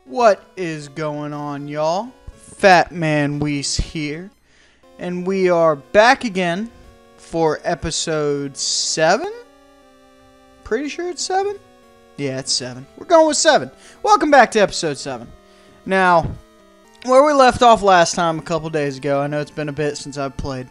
What is going on, y'all? Fat Man Weiss here, and we are back again for episode 7? Pretty sure it's 7? Yeah, it's 7. We're going with 7. Welcome back to episode 7. Now, where we left off last time a couple days ago, I know it's been a bit since I've played.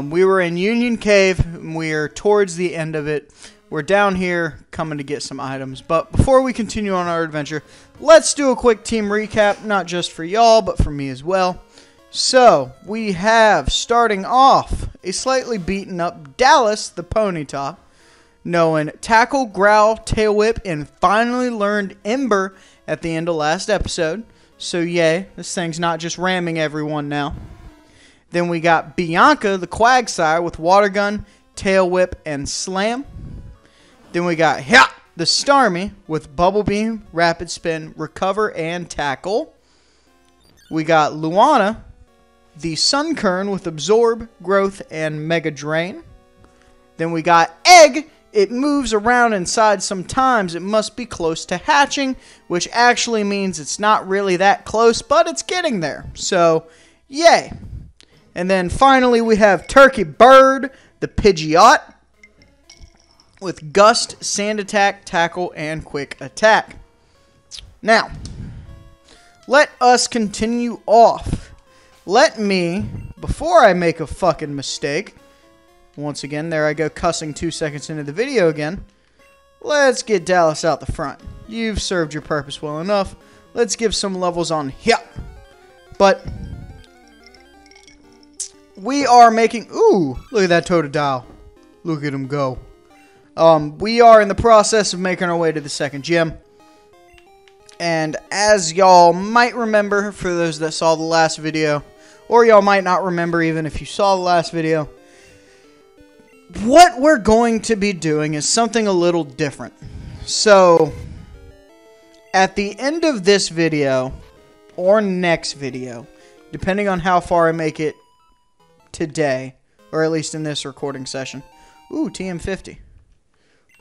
We were in Union Cave, and we're towards the end of it. We're down here coming to get some items. But before we continue on our adventure, let's do a quick team recap, not just for y'all, but for me as well. So, we have, starting off, a slightly beaten up Dallas, the Ponyta, knowing Tackle, Growl, Tail Whip, and finally learned Ember at the end of last episode. So, yay, this thing's not just ramming everyone now. Then we got Bianca, the Quagsire, with Water Gun, Tail Whip, and Slam. Then we got the Starmie with Bubble Beam, Rapid Spin, Recover, and Tackle. We got Luana, the Sunkern with Absorb, Growth, and Mega Drain. Then we got Egg. It moves around inside sometimes. It must be close to hatching, which actually means it's not really that close, but it's getting there. So, yay. And then finally we have Turkey Bird, the Pidgeot, with Gust, Sand Attack, Tackle, and Quick Attack. Now, let us continue off. Let me, before I make a fucking mistake, once again, there I go cussing 2 seconds into the video again, let's get Dallas out the front. You've served your purpose well enough. Let's give some levels on here. But we are making, ooh, look at that Totodile. Look at him go. We are in the process of making our way to the second gym. And as y'all might remember, for those that saw the last video, or y'all might not remember even if you saw the last video, what we're going to be doing is something a little different. So, at the end of this video, or next video, depending on how far I make it today, or at least in this recording session. Ooh, TM50.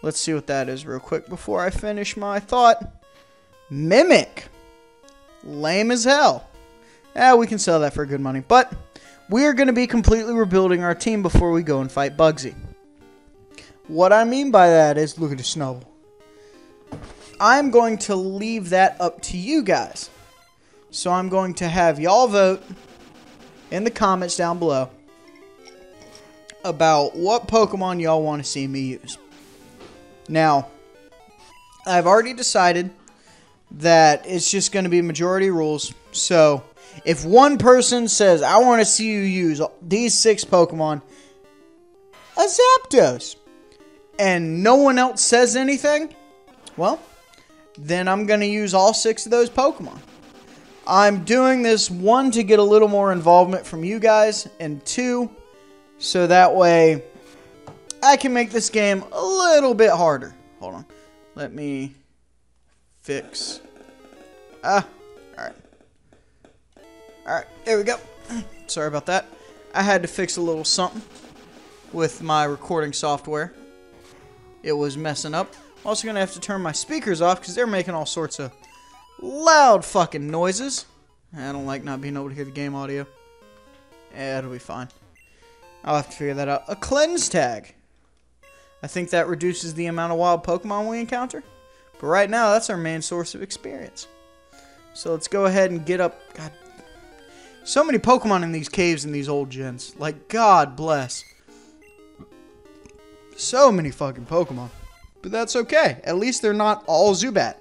Let's see what that is real quick before I finish my thought. Mimic. Lame as hell. We can sell that for good money. But we're going to be completely rebuilding our team before we go and fight Bugsy. What I mean by that is, look at the snowball. I'm going to leave that up to you guys. So I'm going to have y'all vote in the comments down below about what Pokemon y'all want to see me use. Now, I've already decided that it's just going to be majority rules. So, if one person says, I want to see you use these 6 Pokemon, a Zapdos, and no one else says anything, well, then I'm going to use all 6 of those Pokemon. I'm doing this, 1, to get a little more involvement from you guys, and 2, so that way I can make this game a little bit harder. Hold on. Let me fix. Alright. Alright, there we go. Sorry about that. I had to fix a little something with my recording software. It was messing up. I'm also going to have to turn my speakers off because they're making all sorts of loud fucking noises. I don't like not being able to hear the game audio. Yeah, it'll be fine. I'll have to figure that out. A cleanse tag. I think that reduces the amount of wild Pokemon we encounter. But right now, that's our main source of experience. So let's go ahead and get up. God, so many Pokemon in these caves in these old gens. Like, God bless. So many fucking Pokemon. But that's okay. At least they're not all Zubat.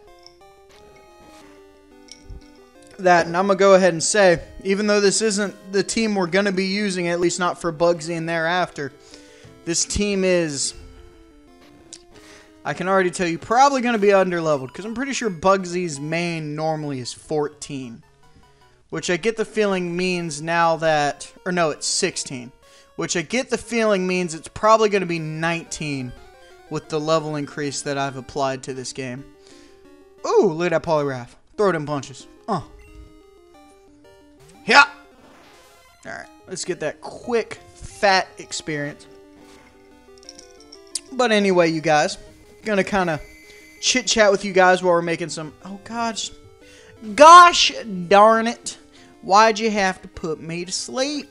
That, and I'm going to go ahead and say, even though this isn't the team we're going to be using, at least not for Bugsy and thereafter, this team is, I can already tell you, probably going to be underleveled, because I'm pretty sure Bugsy's main normally is 14. Which I get the feeling means now that, or no, it's 16. Which I get the feeling means it's probably going to be 19 with the level increase that I've applied to this game. Ooh, look at that Poliwrath. Throw it in punches. Yeah. Alright, let's get that quick, fat experience. But anyway, you guys, gonna kind of chit-chat with you guys while we're making some... Oh, gosh. Gosh darn it. Why'd you have to put me to sleep?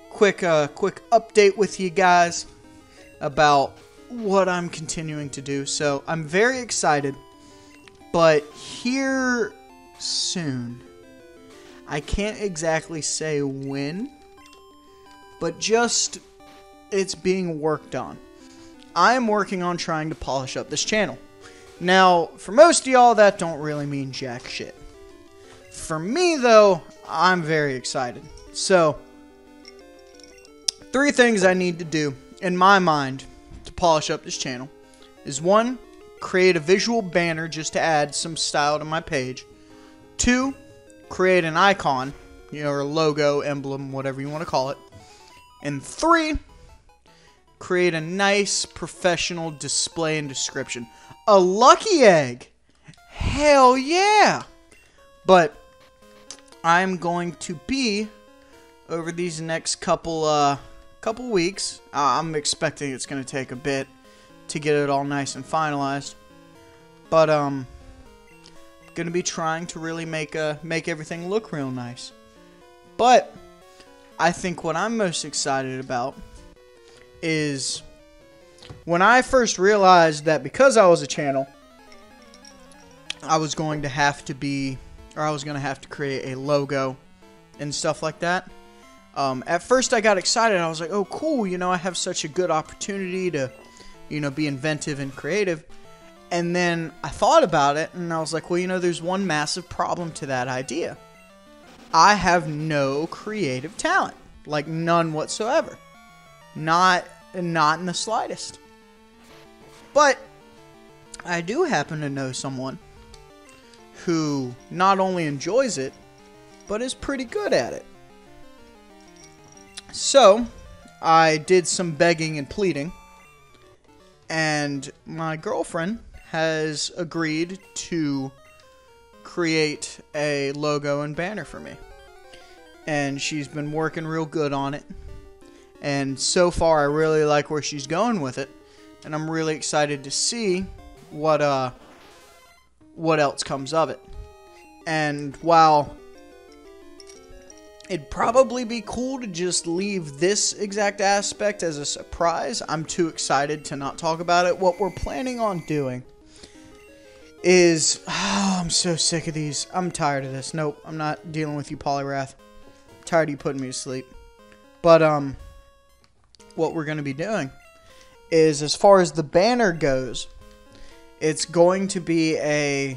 Quick update with you guys about what I'm continuing to do. So I'm very excited, but here soon. I can't exactly say when, but just it's being worked on. I'm working on trying to polish up this channel. Now, for most of y'all, that don't really mean jack shit. For me, though, I'm very excited. So, 3 things I need to do, in my mind, to polish up this channel is 1, create a visual banner just to add some style to my page. 2, create an icon, or a logo, emblem, whatever you want to call it. And 3, create a nice professional display and description. A lucky egg! Hell yeah! But I'm going to be, over these next couple weeks, I'm expecting it's going to take a bit to get it all nice and finalized. But I'm going to be trying to really make everything look real nice. But I think what I'm most excited about is when I first realized that because I was a channel, I was going to have to create a logo and stuff like that. At first I got excited. I was like, oh cool, I have such a good opportunity to, be inventive and creative. And then I thought about it and I was like, well, there's one massive problem to that idea. I have no creative talent. Like none whatsoever. Not in the slightest. But I do happen to know someone who not only enjoys it, but is pretty good at it. So, I did some begging and pleading, and my girlfriend has agreed to create a logo and banner for me. And she's been working real good on it. And so far, I really like where she's going with it. And I'm really excited to see what else comes of it. And while it'd probably be cool to just leave this exact aspect as a surprise, I'm too excited to not talk about it. What we're planning on doing is... Oh, I'm so sick of these. I'm tired of this. Nope, I'm not dealing with you, Polyrath. I'm tired of you putting me to sleep. But, what we're going to be doing is, as far as the banner goes, it's going to be a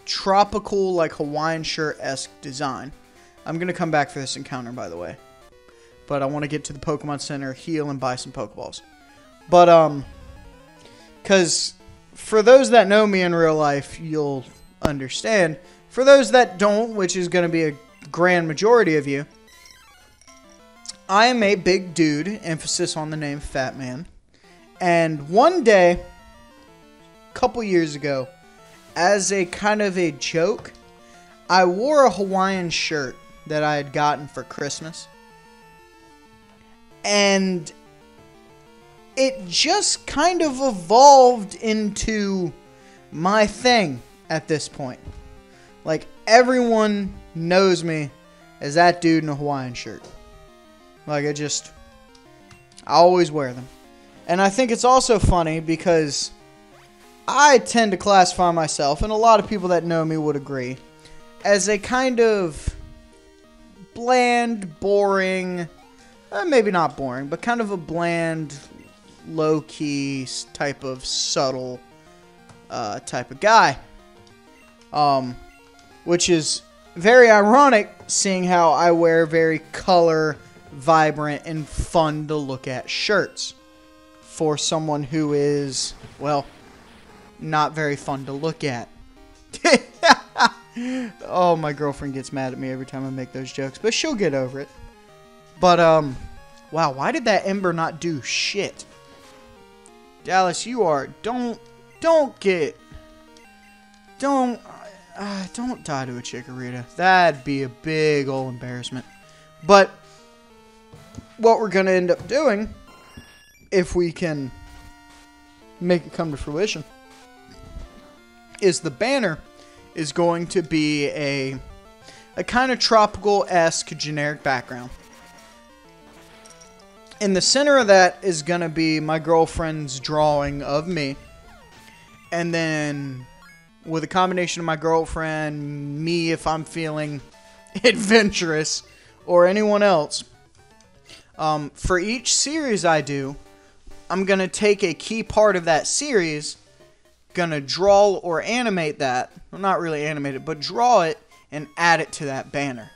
tropical, like, Hawaiian shirt-esque design. I'm going to come back for this encounter, by the way. But I want to get to the Pokemon Center, heal, and buy some Pokeballs. But, because for those that know me in real life, you'll understand. For those that don't, which is going to be a grand majority of you, I am a big dude, emphasis on the name Fat Man. And one day, a couple years ago, as a kind of a joke, I wore a Hawaiian shirt that I had gotten for Christmas. And it just kind of evolved into my thing at this point. Like, everyone knows me as that dude in a Hawaiian shirt. Like, I always wear them. And I think it's also funny because I tend to classify myself, and a lot of people that know me would agree, as a kind of bland, boring, maybe not boring, but kind of a bland, low-key type of subtle type of guy. Which is very ironic, seeing how I wear very color, vibrant, and fun to look at shirts for someone who is, well, not very fun to look at. Oh, my girlfriend gets mad at me every time I make those jokes, but she'll get over it. But, wow, why did that Ember not do shit? Dallas, you are, don't die to a Chikorita. That'd be a big old embarrassment. But what we're going to end up doing, if we can make it come to fruition, is the banner is going to be a kind of tropical-esque generic background. In the center of that is going to be my girlfriend's drawing of me. And then with a combination of my girlfriend, me if I'm feeling adventurous, or anyone else. For each series I do, I'm going to take a key part of that series, going to draw or animate that. Well, not really animate it, but draw it and add it to that banner.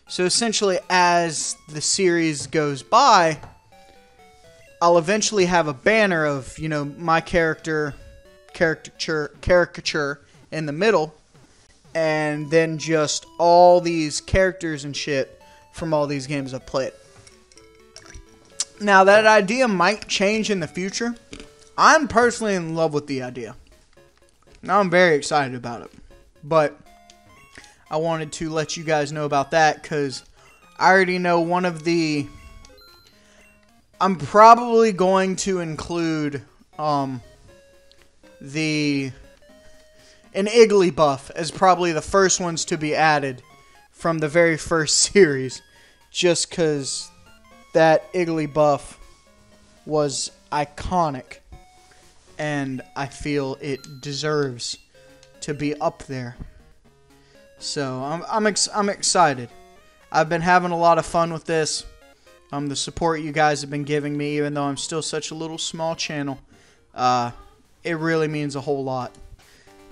So essentially, as the series goes by, I'll eventually have a banner of, you know, my caricature in the middle, and then just all these characters and shit from all these games I've played. Now, that idea might change in the future. I'm personally in love with the idea. Now, I'm very excited about it. But I wanted to let you guys know about that, because I already know one of the... I'm probably going to include an Igglybuff as probably the first ones to be added from the very first series, just because that Igglybuff was iconic and I feel it deserves to be up there. So I'm excited. I've been having a lot of fun with this. The support you guys have been giving me, even though I'm still such a little small channel, it really means a whole lot.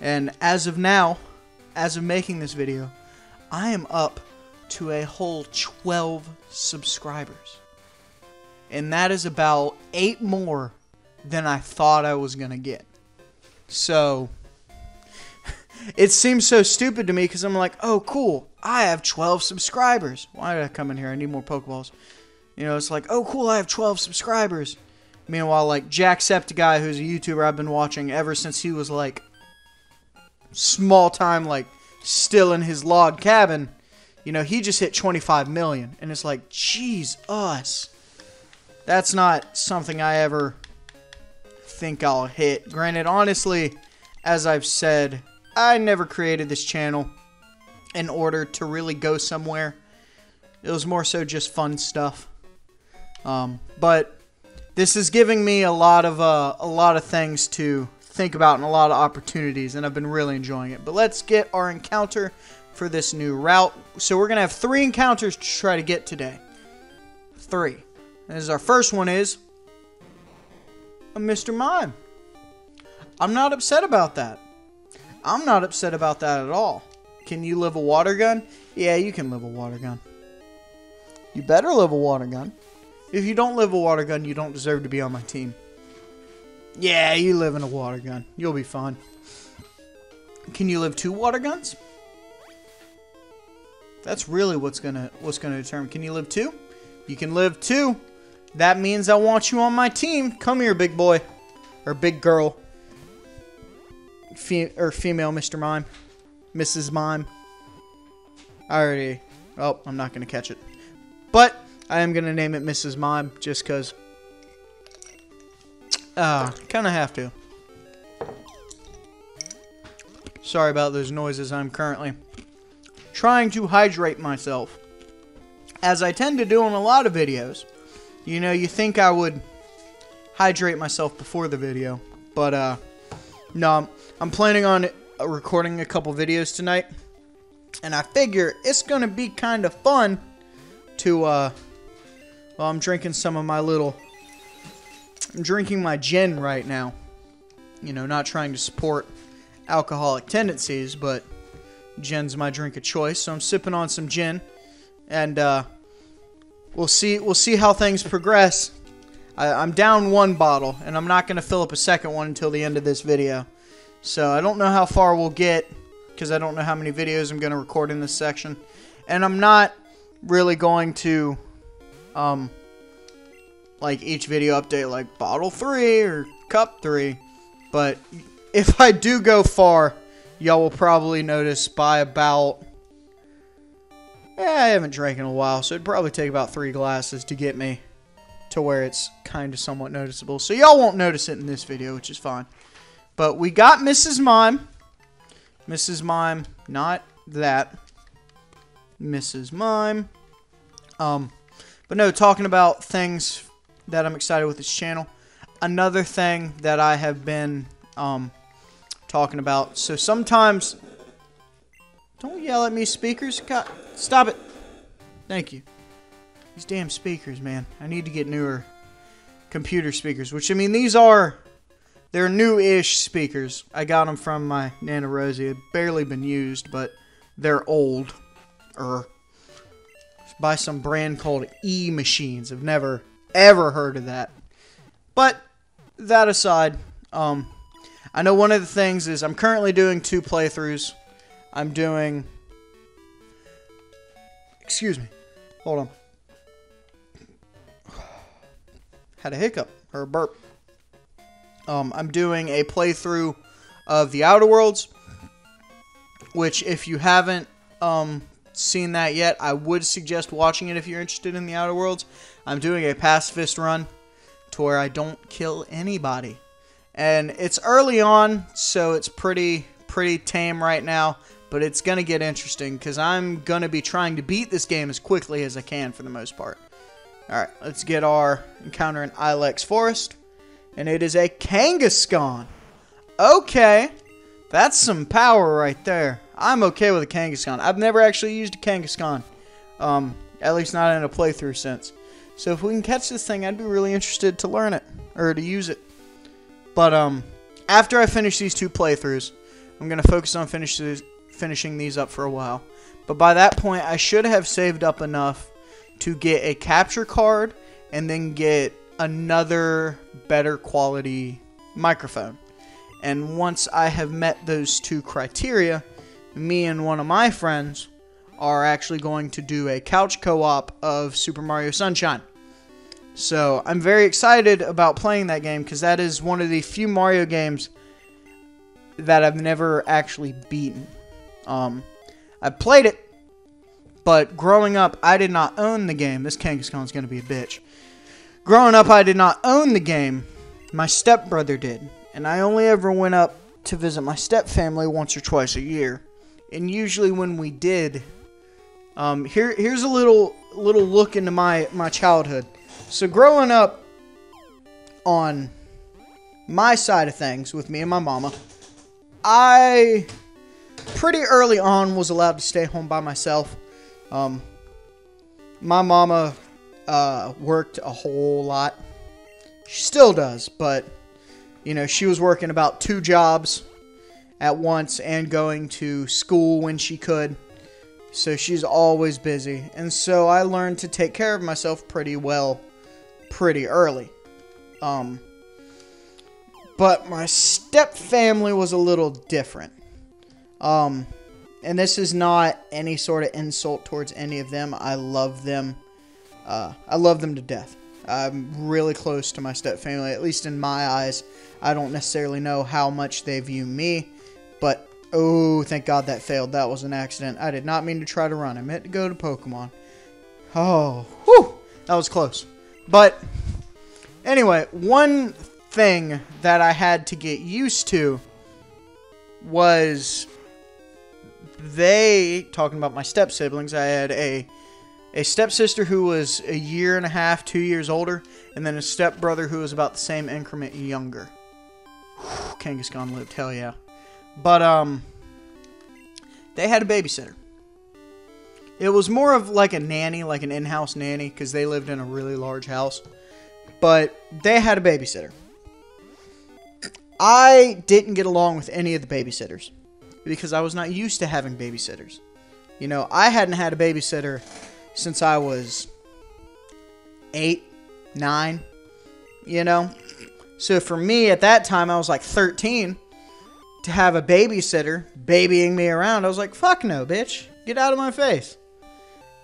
And as of now, as of making this video, I am up to a whole 12 subscribers. And that is about 8 more than I thought I was going to get. So, it seems so stupid to me because I'm like, oh cool, I have 12 subscribers. Why did I come in here? I need more Pokeballs. You know, it's like, oh cool, I have 12 subscribers. Meanwhile, like, Jacksepticeye, who's a YouTuber I've been watching ever since he was, like, small time, like, still in his log cabin, you know, he just hit 25 million. And it's like, jeez, us. That's not something I ever think I'll hit. Granted, honestly, as I've said, I never created this channel in order to really go somewhere. It was more so just fun stuff. But this is giving me a lot of things to think about and a lot of opportunities, and I've been really enjoying it. But let's get our encounter for this new route. So we're gonna have 3 encounters to try to get today. 3. As our first one is a Mr. Mime. I'm not upset about that. I'm not upset about that at all. Can you live a water gun? Yeah, you can live a water gun. You better live a water gun. If you don't live a water gun, you don't deserve to be on my team. Yeah, you live in a water gun. You'll be fine. Can you live 2 water guns? That's really what's gonna determine. Can you live 2? You can live 2. That means I want you on my team. Come here, big boy. Or big girl. Female Mr. Mime. Mrs. Mime. Oh, I'm not gonna catch it. But I am gonna name it Mrs. Mime just because. Kinda have to. Sorry about those noises. I'm currently trying to hydrate myself, as I tend to do in a lot of videos. You know, you think I would hydrate myself before the video, but no, I'm planning on recording a couple videos tonight, and I figure it's gonna be kind of fun to well, I'm drinking some of my I'm drinking my gin right now. You know, not trying to support alcoholic tendencies, but gin's my drink of choice. So I'm sipping on some gin, and we'll see how things progress. I'm down 1 bottle, and I'm not going to fill up a second one until the end of this video. So I don't know how far we'll get, because I don't know how many videos I'm going to record in this section. And I'm not really going to like each video update like bottle 3 or cup 3, but if I do go far, y'all will probably notice by about, I haven't drank in a while, so it'd probably take about 3 glasses to get me to where it's kind of somewhat noticeable. So y'all won't notice it in this video, which is fine. But we got Mrs. Mime. Mrs. Mime, not that. Mrs. Mime. But no, talking about things that I'm excited with this channel. Another thing that I have been talking about. So sometimes, don't yell at me, speakers. God, stop it. Thank you. These damn speakers, man. I need to get newer computer speakers. Which, I mean, they're new-ish speakers. I got them from my Nana Rosie. They've barely been used, but they're old. By some brand called E-Machines. I've never, ever heard of that. But, that aside, I know one of the things is I'm currently doing 2 playthroughs. I'm doing... Excuse me. Hold on. Had a hiccup, or a burp. I'm doing a playthrough of the Outer Worlds, which if you haven't seen that yet, I would suggest watching it if you're interested in the Outer Worlds. I'm doing a pacifist run to where I don't kill anybody. And it's early on, so it's pretty tame right now, but it's going to get interesting because I'm going to be trying to beat this game as quickly as I can for the most part. Alright, let's get our encounter in Ilex Forest. And it is a Kangaskhan. Okay. That's some power right there. I'm okay with a Kangaskhan. I've never actually used a Kangaskhan. At least not in a playthrough sense. So if we can catch this thing, I'd be really interested to learn it. Or to use it. But after I finish these 2 playthroughs, I'm going to focus on finishing these up for a while. But by that point, I should have saved up enough to get a capture card and then get another better quality microphone. And once I have met those 2 criteria, me and one of my friends are actually going to do a couch co-op of Super Mario Sunshine. So I'm very excited about playing that game because that is one of the few Mario games that I've never actually beaten. I've played it, but growing up, I did not own the game. This Kangaskhan's going to be a bitch. Growing up, I did not own the game. My stepbrother did. And I only ever went up to visit my stepfamily once or twice a year. And usually when we did, here's a little look into my childhood. So growing up on my side of things with me and my mama, I pretty early on was allowed to stay home by myself. My mama worked a whole lot. She still does, but you know, she was working about 2 jobs at once and going to school when she could. So she's always busy. And so I learned to take care of myself pretty well pretty early. But my step family was a little different. And this is not any sort of insult towards any of them. I love them. I love them to death. I'm really close to my step family, at least in my eyes. I don't necessarily know how much they view me, but oh, thank God that failed. That was an accident. I did not mean to try to run. I meant to go to Pokémon. Oh, whew, that was close. But anyway, one thing that I had to get used to was talking about my step siblings, I had a stepsister who was a year and a half, 2 years older, and then a stepbrother who was about the same increment younger. Whew, Kangaskhan lived, hell yeah. But, they had a babysitter. It was more of like a nanny, like an in-house nanny, because they lived in a really large house. But they had a babysitter. I didn't get along with any of the babysitters because I was not used to having babysitters. You know, I hadn't had a babysitter since I was 8, 9, you know. So for me at that time, I was like 13, to have a babysitter babying me around, I was like, fuck no, bitch. Get out of my face.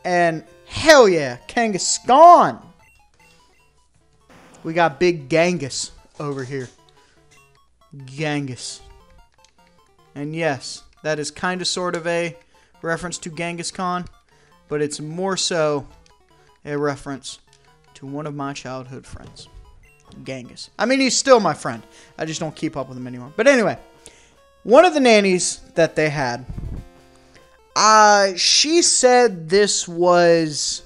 And hell yeah, Kangaskhan. We got big Genghis over here. Genghis. And yes, that is kind of sort of a reference to Genghis Khan, but it's more so a reference to one of my childhood friends, Genghis. I mean, he's still my friend. I just don't keep up with him anymore. But anyway, one of the nannies that they had, she said this was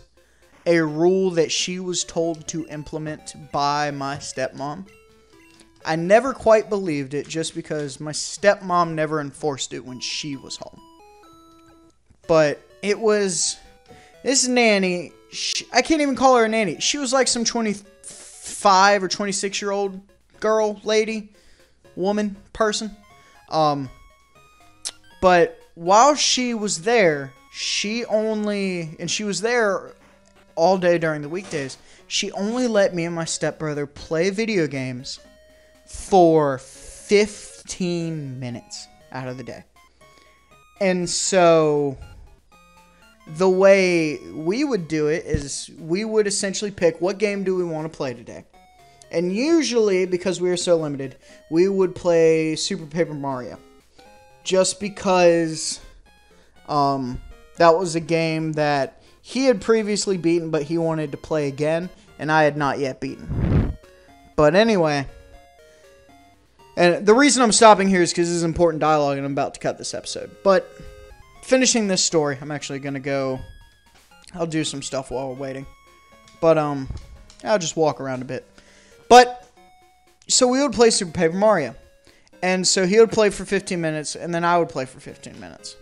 a rule that she was told to implement by my stepmom. I never quite believed it just because my stepmom never enforced it when she was home. But it was this nanny. I can't even call her a nanny. She was like some 25 or 26-year-old girl, lady, woman, person. But while she was there, she was there all day during the weekdays. She only let me and my stepbrother play video games for 15 minutes out of the day. And so the way we would do it is we would essentially pick what game do we want to play today. And usually, because we were so limited, we would play Super Paper Mario. Just because that was a game that he had previously beaten, but he wanted to play again, and I had not yet beaten. But anyway, and the reason I'm stopping here is because this is important dialogue, and I'm about to cut this episode. But finishing this story, I'm actually going to go, I'll do some stuff while we're waiting. But I'll just walk around a bit. But, so we would play Super Paper Mario. And so he would play for 15 minutes, and then I would play for 15 minutes.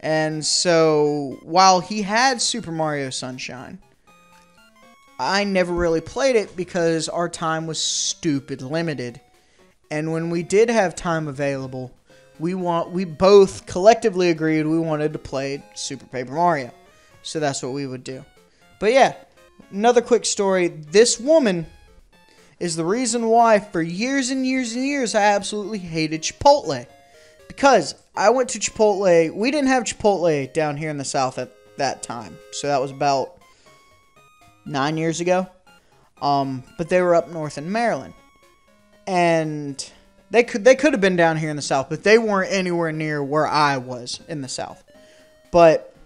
And so, while he had Super Mario Sunshine, I never really played it because our time was stupid limited. And when we did have time available, we both collectively agreed we wanted to play Super Paper Mario. So that's what we would do. But yeah, another quick story. This woman is the reason why for years and years and years I absolutely hated Chipotle. Because I went to Chipotle. We didn't have Chipotle down here in the South at that time. So that was about 9 years ago. But they were up north in Maryland. And they could have been down here in the South, but they weren't anywhere near where I was in the South. But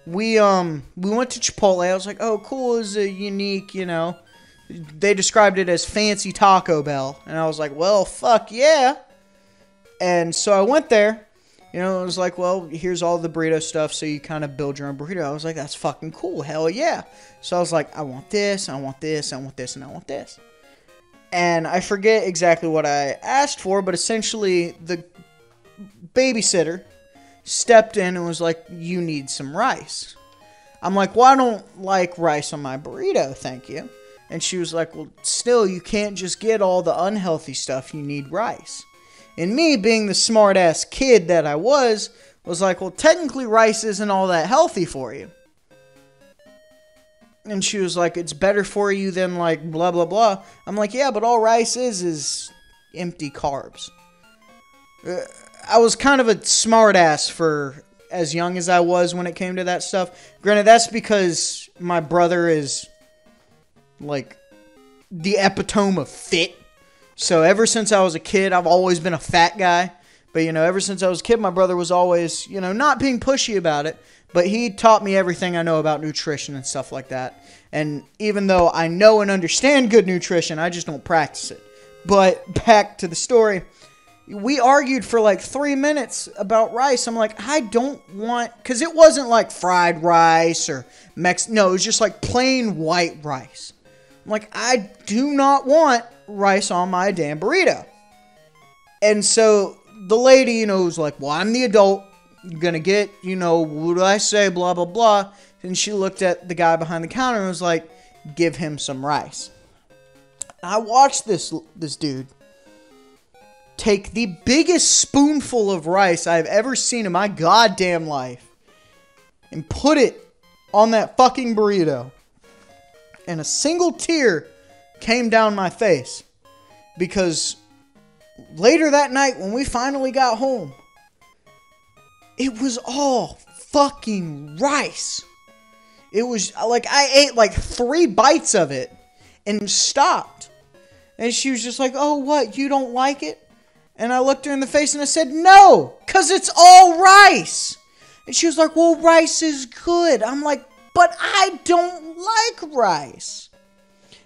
we went to Chipotle. I was like, oh, cool. It's a unique, they described it as fancy Taco Bell. And I was like, well, fuck yeah. And so I went there. It was like, well, here's all the burrito stuff, so you kind of build your own burrito. I was like, that's fucking cool. Hell yeah. So I was like, I want this, I want this, I want this, and I want this. And I forget exactly what I asked for, but essentially the babysitter stepped in and was like, you need some rice. I'm like, well, I don't like rice on my burrito, thank you. And she was like, well, still, you can't just get all the unhealthy stuff. You need rice. And me, being the smart-ass kid that I was like, well, technically rice isn't all that healthy for you. And she was like, it's better for you than, like, blah, blah, blah. I'm like, yeah, but all rice is empty carbs. I was kind of a smart-ass for as young as I was when it came to that stuff. Granted, that's because my brother is, like, the epitome of fit. So ever since I was a kid, I've always been a fat guy. But, ever since I was a kid, my brother was always, not being pushy about it. But he taught me everything I know about nutrition and stuff like that. And even though I know and understand good nutrition, I just don't practice it. But back to the story. We argued for like 3 minutes about rice. I'm like, I don't want... Because it wasn't like fried rice or No, it was just like plain white rice. I'm like, I do not want rice on my damn burrito. And so the lady, was like, well, I'm the adult. You're going to get, what do I say, blah, blah, blah. And she looked at the guy behind the counter and was like, give him some rice. I watched this dude take the biggest spoonful of rice I've ever seen in my goddamn life and put it on that fucking burrito. And a single tear came down my face because later that night when we finally got home, it was all fucking rice. It was like I ate like 3 bites of it and stopped. And she was just like, oh, what? You don't like it? And I looked her in the face and I said, no, because it's all rice. And she was like, well, rice is good. I'm like, but I don't like rice.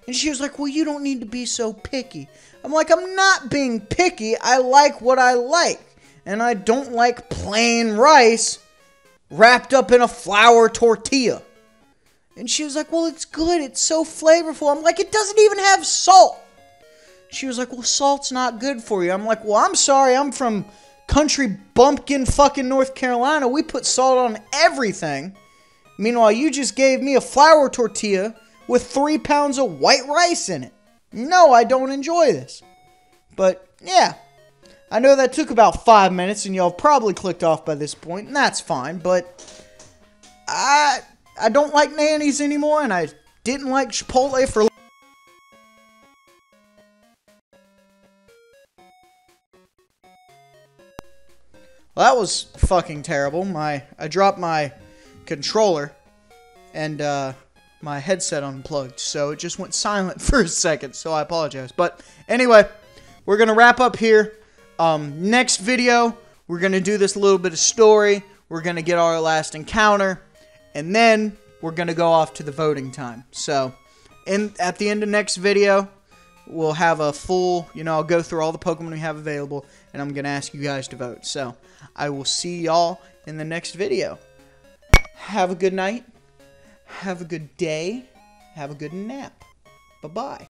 And she was like, well, you don't need to be so picky. I'm like, I'm not being picky. I like what I like. and I don't like plain rice wrapped up in a flour tortilla. And she was like, well, it's good. It's so flavorful. I'm like, it doesn't even have salt. She was like, well, salt's not good for you. I'm like, well, I'm sorry. I'm from country bumpkin fucking North Carolina. We put salt on everything. Meanwhile, you just gave me a flour tortilla with 3 pounds of white rice in it. No, I don't enjoy this. But, yeah. I know that took about 5 minutes, and y'all probably clicked off by this point, and that's fine, but I don't like Nanny's anymore, and I didn't like Chipotle for... Well, that was fucking terrible. I dropped my controller, and my headset unplugged, so it just went silent for a second, so I apologize. But anyway, we're going to wrap up here. Next video, we're going to do this little bit of story. We're going to get our last encounter. And then we're going to go off to the voting time. So, at the end of next video, we'll have a full, I'll go through all the Pokemon we have available. And I'm going to ask you guys to vote. So, I will see y'all in the next video. Have a good night. Have a good day. Have a good nap. Bye-bye.